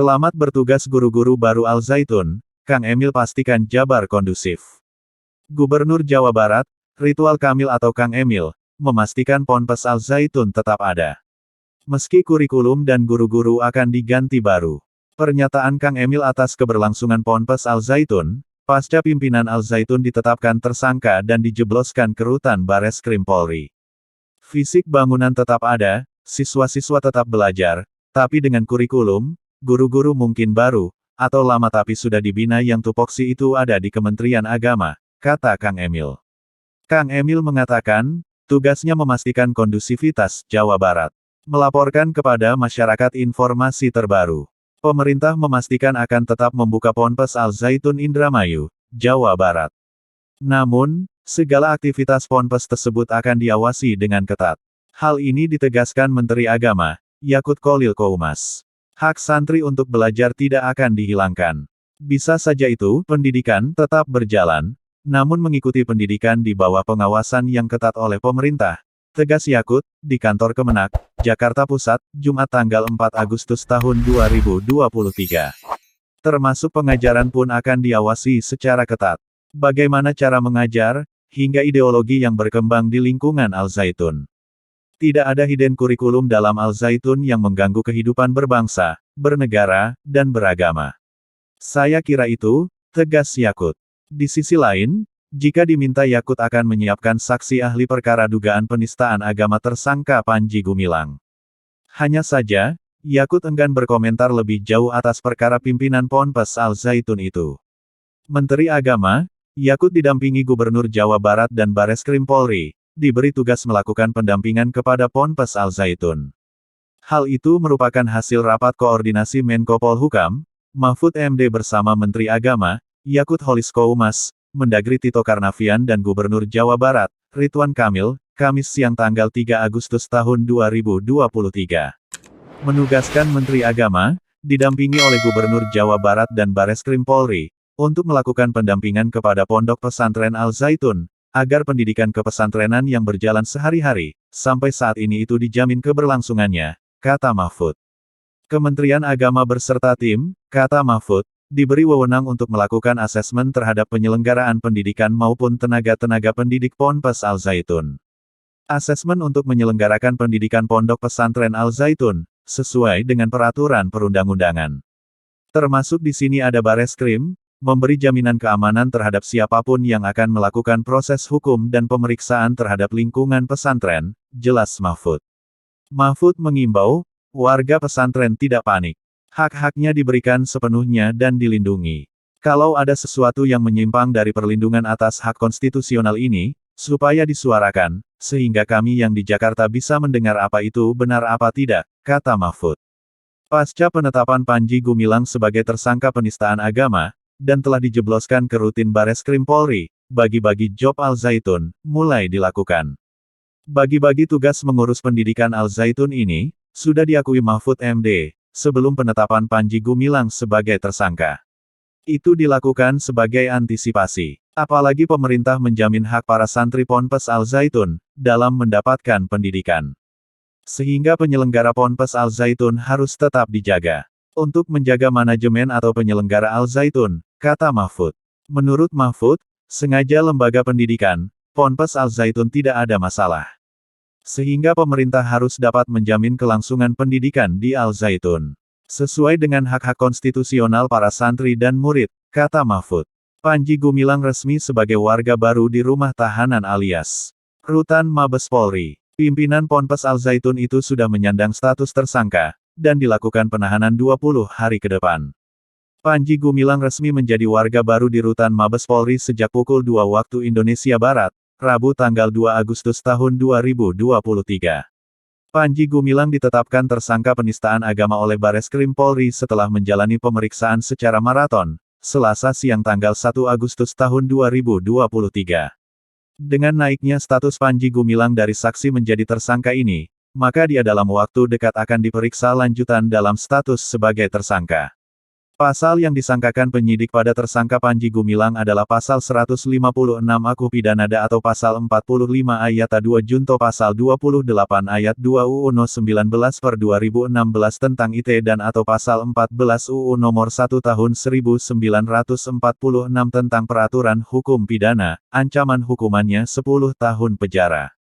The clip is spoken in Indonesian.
Selamat bertugas guru-guru baru Al Zaitun, Kang Emil pastikan Jabar kondusif. Gubernur Jawa Barat, Ridwan Kamil atau Kang Emil, memastikan Ponpes Al Zaitun tetap ada. Meski kurikulum dan guru-guru akan diganti baru. Pernyataan Kang Emil atas keberlangsungan Ponpes Al Zaitun, pasca pimpinan Al Zaitun ditetapkan tersangka dan dijebloskan ke rutan Bareskrim Polri. Fisik bangunan tetap ada, siswa-siswa tetap belajar, tapi dengan kurikulum, guru-guru mungkin baru, atau lama tapi sudah dibina yang tupoksi itu ada di Kementerian Agama, kata Kang Emil. Kang Emil mengatakan, tugasnya memastikan kondusivitas Jawa Barat. Melaporkan kepada masyarakat informasi terbaru. Pemerintah memastikan akan tetap membuka Ponpes Al Zaitun Indramayu, Jawa Barat. Namun, segala aktivitas Ponpes tersebut akan diawasi dengan ketat. Hal ini ditegaskan Menteri Agama, Yakut Kholil Koumas. Hak santri untuk belajar tidak akan dihilangkan. Bisa saja itu, pendidikan tetap berjalan, namun mengikuti pendidikan di bawah pengawasan yang ketat oleh pemerintah. Tegas Yakut, di kantor Kemenak, Jakarta Pusat, Jumat tanggal 4 Agustus tahun 2023. Termasuk pengajaran pun akan diawasi secara ketat. Bagaimana cara mengajar, hingga ideologi yang berkembang di lingkungan Al Zaitun. Tidak ada hidden kurikulum dalam Al Zaitun yang mengganggu kehidupan berbangsa, bernegara, dan beragama. Saya kira itu, tegas Yakut. Di sisi lain, jika diminta Yakut akan menyiapkan saksi ahli perkara dugaan penistaan agama tersangka Panji Gumilang. Hanya saja, Yakut enggan berkomentar lebih jauh atas perkara pimpinan Ponpes Al Zaitun itu. Menteri Agama, Yakut didampingi Gubernur Jawa Barat dan Bareskrim Polri, diberi tugas melakukan pendampingan kepada Ponpes Al Zaitun. Hal itu merupakan hasil rapat koordinasi Menko Polhukam, Mahfud MD bersama Menteri Agama, Yakut Kholil Koumas, Mendagri Tito Karnavian dan Gubernur Jawa Barat, Ridwan Kamil, Kamis siang tanggal 3 Agustus tahun 2023. Menugaskan Menteri Agama, didampingi oleh Gubernur Jawa Barat dan Bareskrim Polri, untuk melakukan pendampingan kepada Pondok Pesantren Al Zaitun, agar pendidikan kepesantrenan yang berjalan sehari-hari, sampai saat ini itu dijamin keberlangsungannya, kata Mahfud. Kementerian Agama berserta tim, kata Mahfud, diberi wewenang untuk melakukan asesmen terhadap penyelenggaraan pendidikan maupun tenaga-tenaga pendidik Ponpes Al Zaitun. Asesmen untuk menyelenggarakan pendidikan Pondok Pesantren Al Zaitun, sesuai dengan peraturan perundang-undangan. Termasuk di sini ada Bareskrim, memberi jaminan keamanan terhadap siapapun yang akan melakukan proses hukum dan pemeriksaan terhadap lingkungan pesantren, jelas Mahfud. Mahfud mengimbau, warga pesantren tidak panik. Hak-haknya diberikan sepenuhnya dan dilindungi. Kalau ada sesuatu yang menyimpang dari perlindungan atas hak konstitusional ini, supaya disuarakan, sehingga kami yang di Jakarta bisa mendengar apa itu benar apa tidak, kata Mahfud. Pasca penetapan Panji Gumilang sebagai tersangka penistaan agama, dan telah dijebloskan ke rutin Bareskrim Polri, bagi-bagi job Al Zaitun, mulai dilakukan. Bagi-bagi tugas mengurus pendidikan Al Zaitun ini, sudah diakui Mahfud MD, sebelum penetapan Panji Gumilang sebagai tersangka. Itu dilakukan sebagai antisipasi. Apalagi pemerintah menjamin hak para santri Ponpes Al Zaitun, dalam mendapatkan pendidikan. Sehingga penyelenggara Ponpes Al Zaitun harus tetap dijaga. Untuk menjaga manajemen atau penyelenggara Al Zaitun, kata Mahfud. Menurut Mahfud, sengaja lembaga pendidikan, Ponpes Al Zaitun tidak ada masalah. Sehingga pemerintah harus dapat menjamin kelangsungan pendidikan di Al Zaitun. Sesuai dengan hak-hak konstitusional para santri dan murid, kata Mahfud. Panji Gumilang resmi sebagai warga baru di rumah tahanan alias Rutan Mabes Polri. Pimpinan Ponpes Al Zaitun itu sudah menyandang status tersangka, dan dilakukan penahanan 20 hari ke depan. Panji Gumilang resmi menjadi warga baru di Rutan Mabes Polri sejak pukul 2 waktu Indonesia Barat, Rabu tanggal 2 Agustus tahun 2023. Panji Gumilang ditetapkan tersangka penistaan agama oleh Bareskrim Polri setelah menjalani pemeriksaan secara maraton, Selasa siang tanggal 1 Agustus tahun 2023. Dengan naiknya status Panji Gumilang dari saksi menjadi tersangka ini, maka dia dalam waktu dekat akan diperiksa lanjutan dalam status sebagai tersangka. Pasal yang disangkakan penyidik pada tersangka Panji Gumilang adalah Pasal 156 Aku Pidanada atau Pasal 45 Ayat 2 Junto Pasal 28 Ayat 2 UU No 19/2016 tentang ITE dan atau Pasal 14 UU Nomor 1 Tahun 1946 tentang Peraturan Hukum Pidana, ancaman hukumannya 10 tahun penjara.